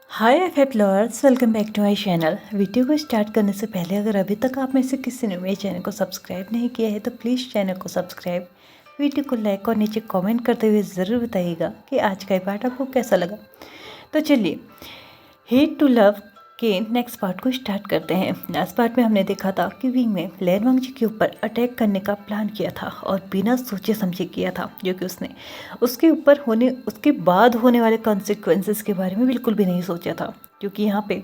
Hi F lovers, welcome back to my channel. Video को start करने से पहले अगर अभी तक आप में से किसी ने मेरे चैनल को सब्सक्राइब नहीं किया है तो प्लीज़ चैनल को सब्सक्राइब, वीडियो को लाइक और नीचे कमेंट करते हुए ज़रूर बताइएगा कि आज का ये पार्ट आपको कैसा लगा। तो चलिए हेट टू लव के नेक्स्ट पार्ट को स्टार्ट करते हैं। लास्ट पार्ट में हमने देखा था कि विंग ने लैनवांग जी के ऊपर अटैक करने का प्लान किया था और बिना सोचे समझे किया था, जो कि उसने उसके बाद होने वाले कॉन्सिक्वेंसेस के बारे में बिल्कुल भी नहीं सोचा था। क्योंकि यहाँ पे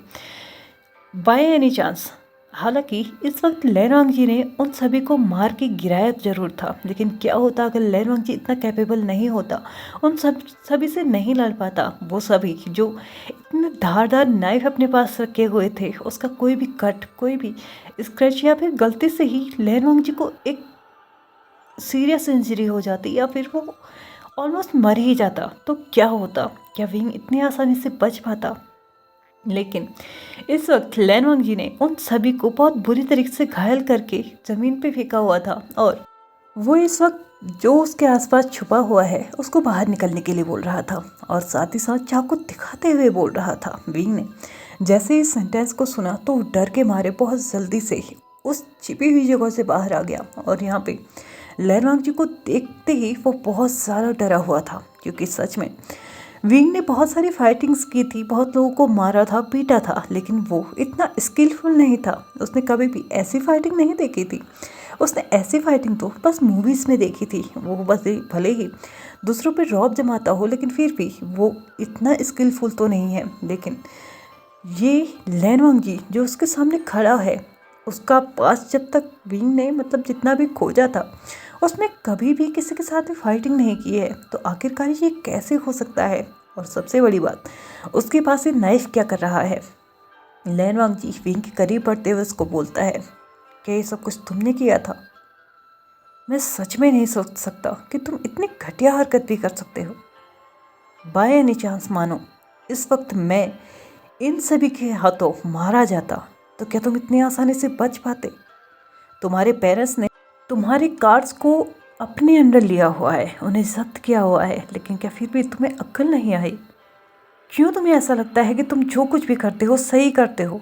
बाय एनी चांस, हालांकि इस वक्त लैनवांग जी ने उन सभी को मार के गिराया जरूर था, लेकिन क्या होता अगर लैनवांग जी इतना कैपेबल नहीं होता, उन सभी से नहीं लड़ पाता। वो सभी जो इतने धारदार नाइफ अपने पास रखे हुए थे, उसका कोई भी कट, कोई भी स्क्रैच या फिर गलती से ही लैनवांग जी को एक सीरियस इंजरी हो जाती या फिर वो ऑलमोस्ट मर ही जाता, तो क्या होता? क्या विंग इतनी आसानी से बच पाता? लेकिन इस वक्त लैनवांग जी ने उन सभी को बहुत बुरी तरीके से घायल करके ज़मीन पे फेंका हुआ था और वो इस वक्त जो उसके आसपास छुपा हुआ है उसको बाहर निकलने के लिए बोल रहा था और साथ ही साथ चाकू दिखाते हुए बोल रहा था। विंग ने जैसे इस सेंटेंस को सुना तो डर के मारे बहुत जल्दी से उस छिपी हुई जगह से बाहर आ गया और यहाँ पे लैनवांग जी को देखते ही वो बहुत ज़्यादा डरा हुआ था, क्योंकि सच में विंग ने बहुत सारी फाइटिंग्स की थी, बहुत लोगों को मारा था, पीटा था, लेकिन वो इतना स्किलफुल नहीं था। उसने कभी भी ऐसी फाइटिंग नहीं देखी थी। उसने ऐसी फाइटिंग तो बस मूवीज़ में देखी थी। वो बस भले ही दूसरों पे रौब जमाता हो, लेकिन फिर भी वो इतना स्किलफुल तो नहीं है। लेकिन ये लैनवांग जी जो उसके सामने खड़ा है, उसका पास जब तक विंग ने जितना भी खोजा था, उसने कभी भी किसी के साथ फाइटिंग नहीं की है। तो आखिरकार ये कैसे हो सकता है? और सबसे बड़ी बात, उसके पास ये नाइफ क्या कर रहा है? लैनवांग जी विंग के करीब बढ़ते हुए उसको बोलता है, क्या ये सब कुछ तुमने किया था? मैं सच में नहीं सोच सकता कि तुम इतनी घटिया हरकत भी कर सकते हो। बाय एनी चांस मानो इस वक्त मैं इन सभी के हाथों मारा जाता तो क्या तुम इतनी आसानी से बच पाते? तुम्हारे पेरेंट्स ने तुम्हारे कार्ड्स को अपने अंडर लिया हुआ है, उन्हें जब्त किया हुआ है, लेकिन क्या फिर भी तुम्हें अक्ल नहीं आई? क्यों तुम्हें ऐसा लगता है कि तुम जो कुछ भी करते हो सही करते हो?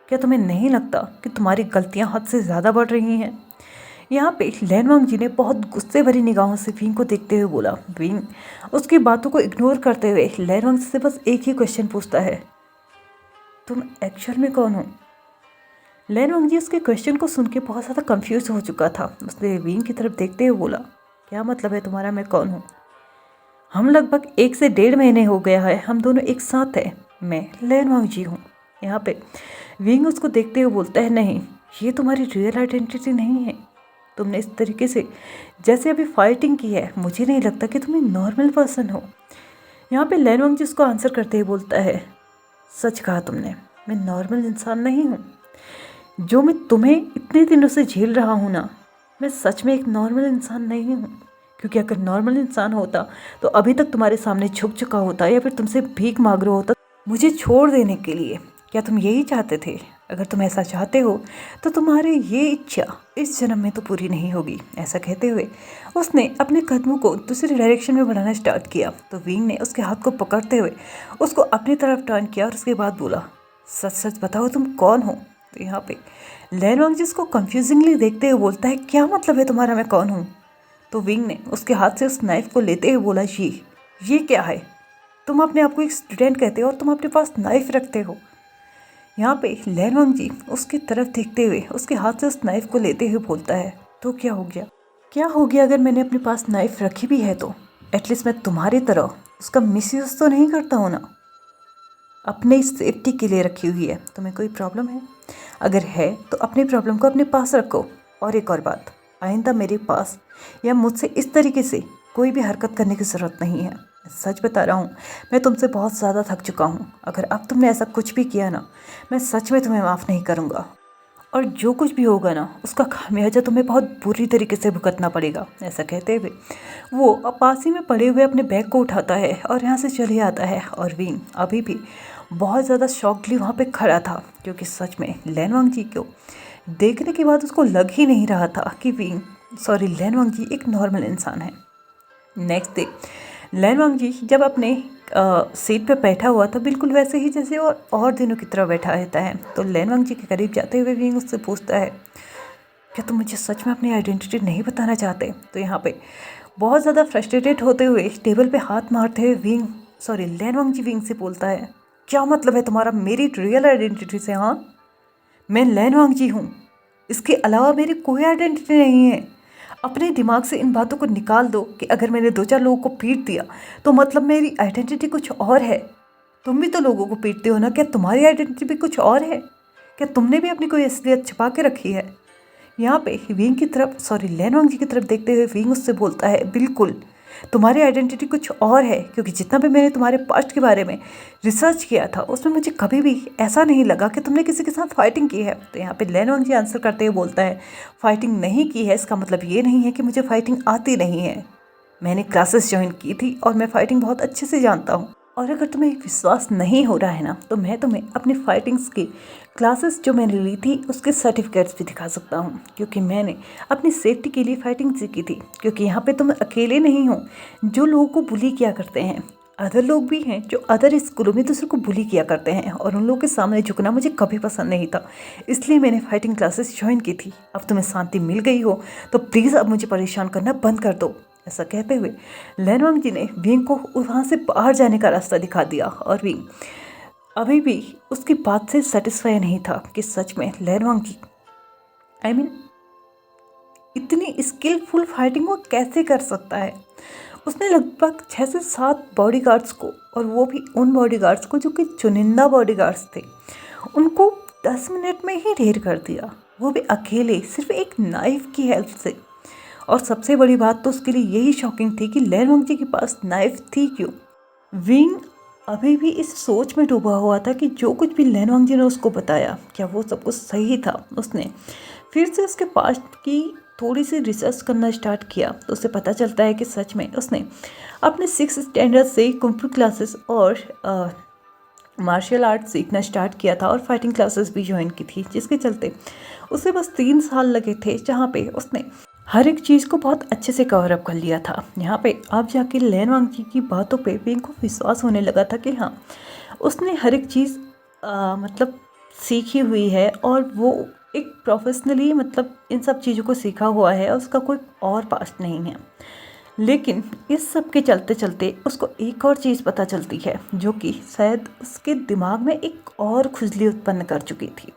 क्या तुम्हें नहीं लगता कि तुम्हारी गलतियां हद से ज़्यादा बढ़ रही हैं? यहाँ पे लैनवांग जी ने बहुत गुस्से भरी निगाहों से विंग को देखते हुए बोला। विंग उसकी बातों को इग्नोर करते हुए लैनवांग से बस एक ही क्वेश्चन पूछता है, तुम एक्चुअल में कौन हो? लैनवांग जी उसके क्वेश्चन को सुन के बहुत ज़्यादा कंफ्यूज हो चुका था। उसने विंग की तरफ देखते हुए बोला, क्या मतलब है तुम्हारा, मैं कौन हूँ? हम लगभग 1 से 1.5 महीने हो गया है हम दोनों एक साथ हैं। मैं लैनवांग जी हूँ। यहाँ पे विंग उसको देखते हुए बोलता है, नहीं, ये तुम्हारी रियल आइडेंटिटी नहीं है। तुमने इस तरीके से जैसे अभी फाइटिंग की है, मुझे नहीं लगता कि तुम एक नॉर्मल पर्सन हो। यहाँ पे लैनवांग जी उसको आंसर करते हुए बोलता है, सच कहा तुमने, मैं नॉर्मल इंसान नहीं हूँ। जो मैं तुम्हें इतने दिनों से झेल रहा हूँ ना, मैं सच में एक नॉर्मल इंसान नहीं हूँ। क्योंकि अगर नॉर्मल इंसान होता तो अभी तक तुम्हारे सामने झुक चुका होता या फिर तुमसे भीख मांग रहा होता मुझे छोड़ देने के लिए। क्या तुम यही चाहते थे? अगर तुम ऐसा चाहते हो तो तुम्हारी ये इच्छा इस जन्म में तो पूरी नहीं होगी। ऐसा कहते हुए उसने अपने कदमों को दूसरी डायरेक्शन में बढ़ाना स्टार्ट किया। तो विंग ने उसके हाथ को पकड़ते हुए उसको अपनी तरफ टर्न किया और उसके बाद बोला, सच सच बताओ तुम कौन हो? तो यहाँ पे लैनवांग जी उसको कंफ्यूजिंगली देखते हुए बोलता है, क्या मतलब है तुम्हारा, मैं कौन हूँ? तो विंग ने उसके हाथ से उस नाइफ को लेते हुए बोला, ये क्या है? तुम अपने आप को एक स्टूडेंट कहते हो और तुम अपने पास नाइफ रखते हो। यहाँ पे लैनवांग जी उसकी तरफ देखते हुए उसके हाथ से उस नाइफ को लेते हुए बोलता है, तो क्या हो गया? क्या हो गया अगर मैंने अपने पास नाइफ रखी भी है तो एटलीस्ट मैं तुम्हारी तरह उसका मिसयूज़ तो नहीं करता हूँ ना। अपने सेफ्टी के लिए रखी हुई है। तुम्हें कोई प्रॉब्लम है? अगर है तो अपनी प्रॉब्लम को अपने पास रखो। और एक और बात, आइंदा मेरे पास या मुझसे इस तरीके से कोई भी हरकत करने की ज़रूरत नहीं है। मैं सच बता रहा हूँ, मैं तुमसे बहुत ज़्यादा थक चुका हूँ। अगर अब तुमने ऐसा कुछ भी किया ना, मैं सच में तुम्हें माफ़ नहीं करूँगा। और जो कुछ भी होगा ना, उसका खामियाजा तुम्हें बहुत बुरी तरीके से भुगतना पड़ेगा। ऐसा कहते हुए वो पास ही में पड़े हुए अपने बैग को उठाता है और यहाँ से चले आता है। और विंग अभी भी बहुत ज़्यादा शॉकली वहाँ पे खड़ा था, क्योंकि सच में लैनवांग जी को देखने के बाद उसको लग ही नहीं रहा था कि लैनवांग जी एक नॉर्मल इंसान है। नेक्स्ट डे लैनवांग जी जब अपने सीट पे बैठा हुआ था, बिल्कुल वैसे ही जैसे और दिनों की तरह बैठा रहता है। तो लैन वांग जी के करीब जाते हुए विंग उससे पूछता है, क्या तुम मुझे सच में अपनी आइडेंटिटी नहीं बताना चाहते? तो यहाँ पे बहुत ज़्यादा फ्रस्ट्रेटेड होते हुए टेबल पे हाथ मारते हुए लैन वांग जी विंग से बोलता है, क्या मतलब है तुम्हारा मेरी रियल आइडेंटिटी से? हाँ, मैं लैन वांग जी हूँ, इसके अलावा मेरी कोई आइडेंटिटी नहीं है। अपने दिमाग से इन बातों को निकाल दो कि अगर मैंने 2-4 लोगों को पीट दिया तो मतलब मेरी आइडेंटिटी कुछ और है। तुम भी तो लोगों को पीटते हो ना, क्या तुम्हारी आइडेंटिटी भी कुछ और है? क्या तुमने भी अपनी कोई असलियत छिपा के रखी है? यहाँ पे विंग की तरफ लैन वांग जी की तरफ देखते हुए विंग उससे बोलता है, बिल्कुल तुम्हारी आइडेंटिटी कुछ और है, क्योंकि जितना भी मैंने तुम्हारे पास्ट के बारे में रिसर्च किया था उसमें मुझे कभी भी ऐसा नहीं लगा कि तुमने किसी के साथ फाइटिंग की है। तो यहाँ पे लैन वांग जी आंसर करते हुए बोलता है, फाइटिंग नहीं की है इसका मतलब ये नहीं है कि मुझे फाइटिंग आती नहीं है। मैंने क्लासेस ज्वाइन की थी और मैं फाइटिंग बहुत अच्छे से जानता हूँ। और अगर तुम्हें विश्वास नहीं हो रहा है ना, तो मैं तुम्हें अपनी फाइटिंग्स की क्लासेस जो मैंने ली थी उसके सर्टिफिकेट्स भी दिखा सकता हूँ, क्योंकि मैंने अपनी सेफ्टी के लिए फाइटिंग सीखी थी। क्योंकि यहाँ पे तुम अकेले नहीं हो जो लोगों को बुली किया करते हैं, अदर लोग भी हैं जो अदर स्कूलों में दूसरों को बुली किया करते हैं, और उन लोगों के सामने झुकना मुझे कभी पसंद नहीं था। इसलिए मैंने फाइटिंग क्लासेस ज्वाइन की थी। अब तुम्हें शांति मिल गई हो तो प्लीज़ अब मुझे परेशान करना बंद कर दो। ऐसा कहते हुए लैन वांग जी ने विंग को वहाँ से बाहर जाने का रास्ता दिखा दिया, और विंग अभी भी उसकी बात से सेटिस्फाई नहीं था कि सच में लैन वांग जी इतनी स्किलफुल फाइटिंग वो कैसे कर सकता है। उसने लगभग 6 से 7 बॉडीगार्ड्स को, और वो भी उन बॉडीगार्ड्स को जो कि चुनिंदा बॉडीगार्ड्स थे, उनको 10 मिनट में ही ढेर कर दिया, वो भी अकेले सिर्फ एक नाइफ की हेल्प से। और सबसे बड़ी बात तो उसके लिए यही शॉकिंग थी कि लैन वांग जी के पास नाइफ थी क्यों। विंग अभी भी इस सोच में डूबा हुआ था कि जो कुछ भी लैन वांग जी ने उसको बताया क्या वो सब कुछ सही था। उसने फिर से उसके पास्ट की थोड़ी सी रिसर्च करना स्टार्ट किया तो उसे पता चलता है कि सच में उसने अपने 6th स्टैंडर्ड से कुंफू क्लासेस और मार्शल आर्ट सीखना स्टार्ट किया था, और फाइटिंग क्लासेस भी ज्वाइन की थी, जिसके चलते उसे बस 3 साल लगे थे, जहाँ पे उसने हर एक चीज़ को बहुत अच्छे से कवर अप कर लिया था। यहाँ पे अब जाके लैन वांग जी की बातों पे विंग को विश्वास होने लगा था कि हाँ, उसने हर एक चीज़ मतलब सीखी हुई है, और वो एक प्रोफेशनली मतलब इन सब चीज़ों को सीखा हुआ है, और उसका कोई और पास्ट नहीं है। लेकिन इस सब के चलते चलते उसको एक और चीज़ पता चलती है, जो कि शायद उसके दिमाग में एक और खुजली उत्पन्न कर चुकी थी।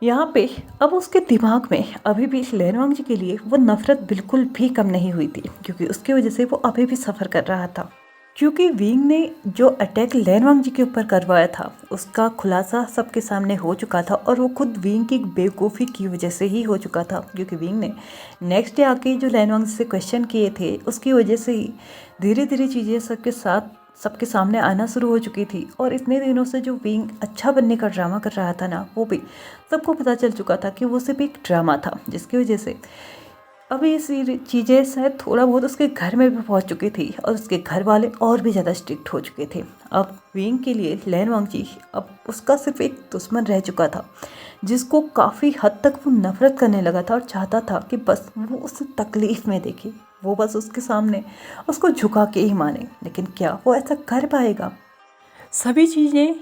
यहाँ पे अब उसके दिमाग में अभी भी लैन वांग जी के लिए वो नफ़रत बिल्कुल भी कम नहीं हुई थी, क्योंकि उसकी वजह से वो अभी भी सफ़र कर रहा था। क्योंकि विंग ने जो अटैक लैन वांग जी के ऊपर करवाया था उसका खुलासा सबके सामने हो चुका था, और वो खुद विंग की बेवकूफ़ी की वजह से ही हो चुका था। क्योंकि विंग ने नेक्स्ट डे आके जो लैन वांग से क्वेश्चन किए थे उसकी वजह से ही धीरे धीरे चीज़ें सबके सामने आना शुरू हो चुकी थी। और इतने दिनों से जो विंग अच्छा बनने का ड्रामा कर रहा था ना, वो भी सबको पता चल चुका था कि वो सिर्फ एक ड्रामा था, जिसकी वजह से अब ये चीज़ें शायद थोड़ा बहुत उसके घर में भी पहुंच चुकी थी, और उसके घर वाले और भी ज़्यादा स्ट्रिक्ट हो चुके थे। अब विंग के लिए लैन वांग जी अब उसका सिर्फ एक दुश्मन रह चुका था, जिसको काफ़ी हद तक वो नफ़रत करने लगा था, और चाहता था कि बस वो उसे तकलीफ़ में देखे, वो बस उसके सामने उसको झुका के ही माने। लेकिन क्या वो ऐसा कर पाएगा? सभी चीज़ें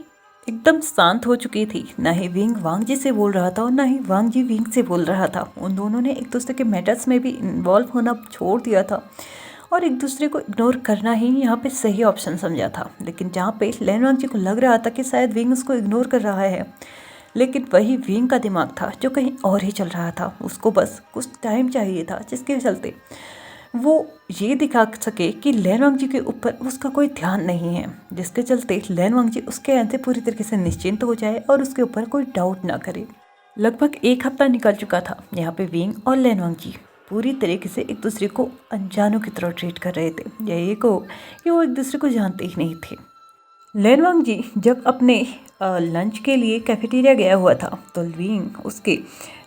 एकदम शांत हो चुकी थी। ना ही विंग वांग जी से बोल रहा था, और ना ही वांग जी विंग से बोल रहा था। उन दोनों ने एक दूसरे के मैटर्स में भी इन्वॉल्व होना छोड़ दिया था, और एक दूसरे को इग्नोर करना ही यहाँ पे सही ऑप्शन समझा था। लेकिन जहाँ पे लैन वांग जी को लग रहा था कि शायद विंग उसको इग्नोर कर रहा है, लेकिन वही विंग का दिमाग था जो कहीं और ही चल रहा था। उसको बस कुछ टाइम चाहिए था, जिसके चलते वो ये दिखा सके कि लैन वांग जी के ऊपर उसका कोई ध्यान नहीं है, जिसके चलते लैन वांग जी उसके एंड से पूरी तरीके से निश्चिंत हो जाए और उसके ऊपर कोई डाउट ना करे। लगभग 1 हफ्ता निकल चुका था। यहाँ पे विंग और लैन वांग जी पूरी तरीके से एक दूसरे को अनजानों की तरह ट्रीट कर रहे थे, या ये कहो कि वो एक दूसरे को जानते ही नहीं थे। लैन वांग जी जब अपने लंच के लिए कैफेटेरिया गया हुआ था, तो विंग उसके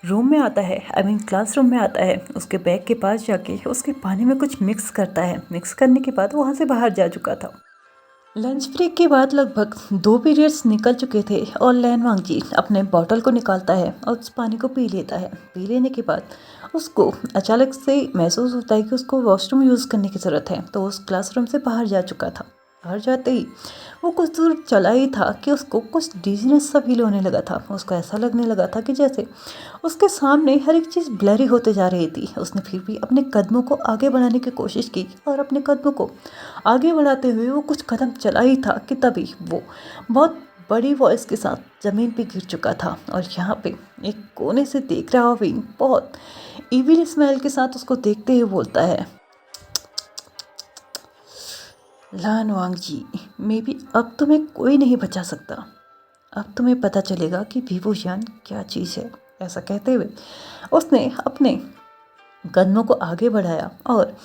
रूम में आता है, क्लासरूम में आता है। उसके बैग के पास जाके उसके पानी में कुछ मिक्स करता है। मिक्स करने के बाद वहाँ से बाहर जा चुका था। लंच ब्रेक के बाद लगभग 2 पीरियड्स निकल चुके थे, और लैन वांग जी अपने बॉटल को निकालता है और उस पानी को पी लेता है। पी लेने के बाद उसको अचानक से महसूस होता है कि उसको वॉशरूम यूज़ करने की ज़रूरत है, तो उस क्लासरूम से बाहर जा चुका था। घर जाते ही वो कुछ दूर चला ही था कि उसको कुछ डिजीनेस सा फील होने लगा था। उसको ऐसा लगने लगा था कि जैसे उसके सामने हर एक चीज़ ब्लरी होते जा रही थी। उसने फिर भी अपने कदमों को आगे बढ़ाने की कोशिश की और अपने कदमों को आगे बढ़ाते हुए वो कुछ कदम चला ही था कि तभी वो बहुत बड़ी वॉइस के साथ ज़मीन पे गिर चुका था। और यहाँ पे एक कोने से देख रहा विंग बहुत इविल स्माइल के साथ उसको देखते हुए बोलता है, लान वांग जी, मे बी अब तुम्हें कोई नहीं बचा सकता। अब तुम्हें पता चलेगा कि विभूषण क्या चीज़ है। ऐसा कहते हुए उसने अपने कदमों को आगे बढ़ाया और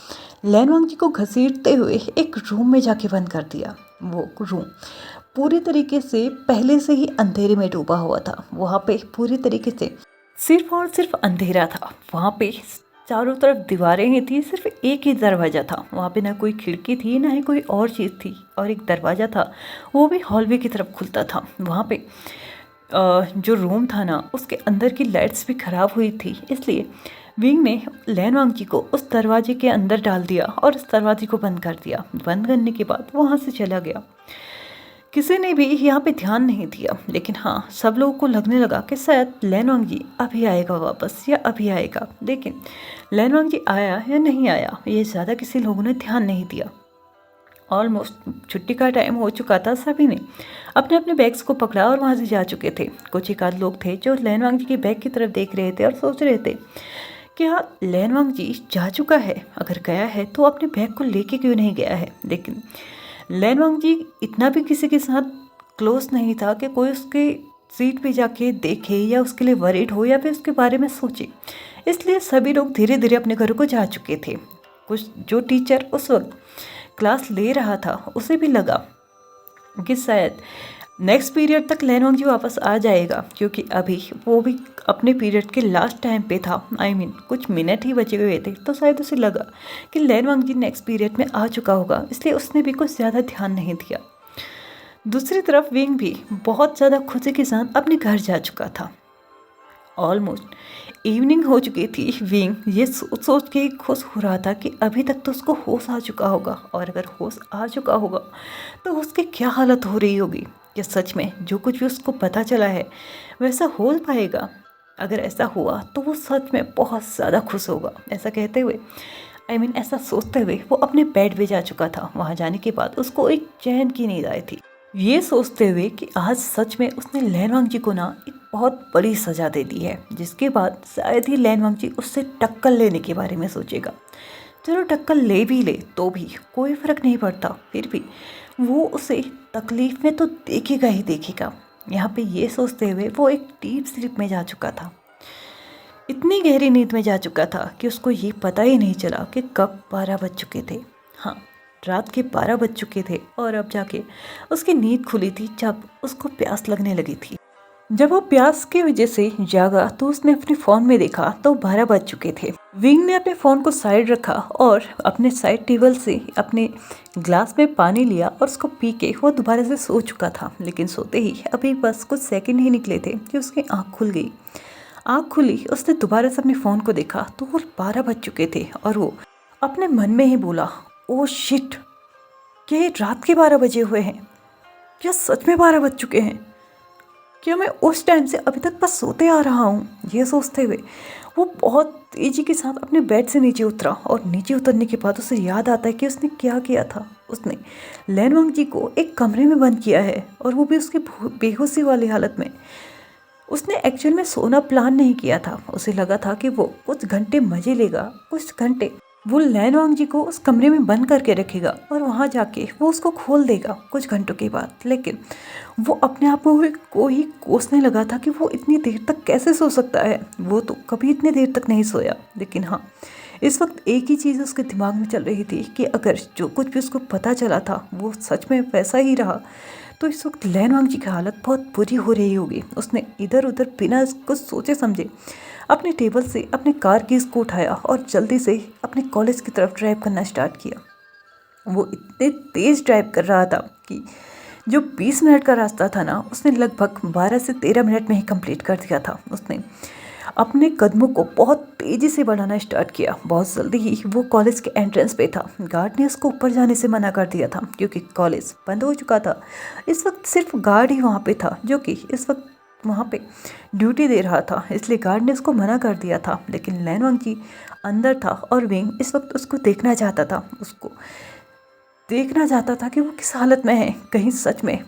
लैनवांग जी को घसीटते हुए एक रूम में जाके बंद कर दिया। वो रूम पूरी तरीके से पहले से ही अंधेरे में डूबा हुआ था। वहाँ पे पूरी तरीके से सिर्फ और सिर्फ अंधेरा था। वहाँ पे चारों तरफ दीवारें ही थी, सिर्फ एक ही दरवाज़ा था। वहाँ पे ना कोई खिड़की थी ना ही कोई और चीज़ थी, और एक दरवाज़ा था, वो भी हॉलवे की तरफ खुलता था। वहाँ पे जो रूम था ना, उसके अंदर की लाइट्स भी ख़राब हुई थी, इसलिए विंग ने लैनवांग जी को उस दरवाजे के अंदर डाल दिया और उस दरवाजे को बंद कर दिया। बंद करने के बाद वहाँ से चला गया। किसी ने भी यहाँ पे ध्यान नहीं दिया, लेकिन हाँ, सब लोगों को लगने लगा कि शायद लैनवांग जी अभी आएगा वापस या अभी आएगा। लेकिन लैनवांग जी आया या नहीं आया, ये ज़्यादा किसी लोगों ने ध्यान नहीं दिया। ऑलमोस्ट छुट्टी का टाइम हो चुका था। सभी ने अपने अपने बैग्स को पकड़ा और वहाँ से जा चुके थे। कुछ एक आध लोग थे जो लैनवांग जी के बैग की तरफ देख रहे थे और सोच रहे थे कि हाँ, लैनवांग जी जा चुका है, अगर गया है तो अपने बैग को लेके क्यों नहीं गया है। लेकिन लैनवांग जी इतना भी किसी के साथ क्लोज नहीं था कि कोई उसके सीट पे जाके देखे या उसके लिए वरीड हो या फिर उसके बारे में सोचे। इसलिए सभी लोग धीरे धीरे अपने घरों को जा चुके थे। कुछ जो टीचर उस वक्त क्लास ले रहा था उसे भी लगा कि शायद नेक्स्ट पीरियड तक लैनवांग जी वापस आ जाएगा, क्योंकि अभी वो भी अपने पीरियड के लास्ट टाइम पे था। कुछ मिनट ही बचे हुए थे, तो शायद उसे लगा कि लैनवांग जी नेक्स्ट पीरियड में आ चुका होगा, इसलिए उसने भी कुछ ज़्यादा ध्यान नहीं दिया। दूसरी तरफ विंग भी बहुत ज़्यादा खुशी के साथ अपने घर जा चुका था। ऑलमोस्ट इवनिंग हो चुकी थी। विंग ये सोच सोच के खुश हो रहा था कि अभी तक तो उसको होश आ चुका होगा, और अगर होश आ चुका होगा तो उसकी क्या हालत हो रही होगी। कि सच में जो कुछ भी उसको पता चला है वैसा हो पाएगा। अगर ऐसा हुआ तो वो सच में बहुत ज़्यादा खुश होगा। ऐसा कहते हुए ऐसा सोचते हुए वो अपने बेड पे जा चुका था। वहाँ जाने के बाद उसको एक चैन की नींद आई थी, ये सोचते हुए कि आज सच में उसने लैनवांग जी को ना एक बहुत बड़ी सज़ा दे दी है, जिसके बाद शायद ही लैनवांग जी उससे टक्कर लेने के बारे में सोचेगा। चलो टक्कर ले भी ले तो भी कोई फ़र्क नहीं पड़ता, फिर भी वो उसे तकलीफ़ में तो देखेगा ही देखेगा। यहाँ पे ये सोचते हुए वो एक डीप स्लीप में जा चुका था। इतनी गहरी नींद में जा चुका था कि उसको ये पता ही नहीं चला कि कब 12 बज चुके थे। हाँ, रात के 12 बज चुके थे और अब जाके उसकी नींद खुली थी जब उसको प्यास लगने लगी थी। जब वो प्यास की वजह से जागा तो उसने अपने फ़ोन में देखा तो 12 बज चुके थे। विंग ने अपने फ़ोन को साइड रखा और अपने साइड टेबल से अपने ग्लास में पानी लिया और उसको पी के वो दोबारा से सो चुका था। लेकिन सोते ही अभी बस कुछ सेकंड ही निकले थे कि उसकी आँख खुल गई। आँख खुली, उसने दोबारा से अपने फ़ोन को देखा तो वो 12 बज चुके थे और वो अपने मन में ही बोला, ओ शिट, क्या ये रात के 12 बजे हुए हैं? क्या सच में 12 बज चुके हैं? क्या मैं उस टाइम से अभी तक बस सोते आ रहा हूँ? ये सोचते हुए वो बहुत तेज़ी के साथ अपने बेड से नीचे उतरा और नीचे उतरने के बाद उसे याद आता है कि उसने क्या किया था। उसने लैनवांग जी को एक कमरे में बंद किया है और वो भी उसकी बेहोशी वाली हालत में। उसने एक्चुअल में सोना प्लान नहीं किया था। उसे लगा था कि वो कुछ घंटे मजे लेगा, कुछ घंटे वो लैनवांग जी को उस कमरे में बंद करके रखेगा और वहाँ जाके वो उसको खोल देगा कुछ घंटों के बाद। लेकिन वो अपने आप को ही कोसने लगा था कि वो इतनी देर तक कैसे सो सकता है। वो तो कभी इतनी देर तक नहीं सोया। लेकिन हाँ, इस वक्त एक ही चीज़ उसके दिमाग में चल रही थी कि अगर जो कुछ भी उसको पता चला था वो सच में वैसा ही रहा तो इस वक्त लैनवांग जी की हालत बहुत बुरी हो रही होगी। उसने इधर उधर बिना कुछ सोचे समझे अपने टेबल से अपने कार कीज को उठाया और जल्दी से अपने कॉलेज की तरफ ड्राइव करना स्टार्ट किया। वो इतने तेज़ ड्राइव कर रहा था कि जो 20 मिनट का रास्ता था ना, उसने लगभग 12 से 13 मिनट में ही कंप्लीट कर दिया था। उसने अपने कदमों को बहुत तेज़ी से बढ़ाना स्टार्ट किया। बहुत जल्दी ही वो कॉलेज के एंट्रेंस पे था। गार्ड ने उसको ऊपर जाने से मना कर दिया था क्योंकि कॉलेज बंद हो चुका था। इस वक्त सिर्फ गार्ड ही वहाँ पे था जो कि इस वक्त वहाँ पे ड्यूटी दे रहा था, इसलिए गार्ड ने उसको मना कर दिया था। लेकिन लैन वांगजी अंदर था और विंग इस वक्त उसको देखना चाहता था कि वो किस हालत में है। कहीं सच में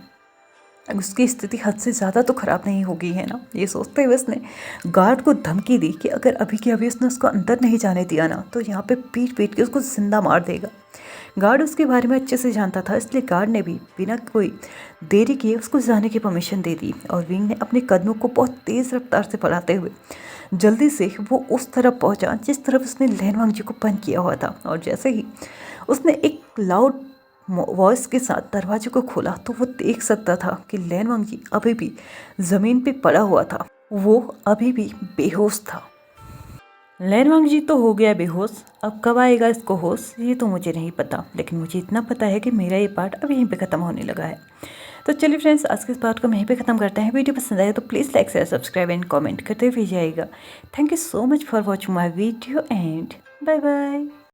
उसकी स्थिति हद से ज़्यादा तो ख़राब नहीं हो गई है ना। ये सोचते हुए उसने गार्ड को धमकी दी कि अगर अभी के अभी उसने उसको अंदर नहीं जाने दिया ना तो यहाँ पे पीट पीट के उसको जिंदा मार देगा। गार्ड उसके बारे में अच्छे से जानता था, इसलिए गार्ड ने भी बिना कोई देरी किए उसको जाने की परमिशन दे दी। और विंग ने अपने कदमों को बहुत तेज़ रफ्तार से बढ़ाते हुए जल्दी से वो उस तरफ पहुंचा जिस तरफ उसने लैन वांगजी को बंद किया हुआ था। और जैसे ही उसने एक लाउड वॉइस के साथ दरवाजे को खोला तो वो देख सकता था कि लैन वांगजी अभी भी ज़मीन पे पड़ा हुआ था। वो अभी भी बेहोश था। लैन वांगजी तो हो गया बेहोश, अब कब आएगा इसको होश ये तो मुझे नहीं पता, लेकिन मुझे इतना पता है कि मेरा ये पार्ट अब यहीं पे ख़त्म होने लगा है। तो चलिए फ्रेंड्स, आज के इस पार्ट को हम यहीं पे ख़त्म करते हैं। वीडियो पसंद आए तो please like share subscribe and comment करते हुए जाइएगा। Thank you so much for watching my video and bye bye.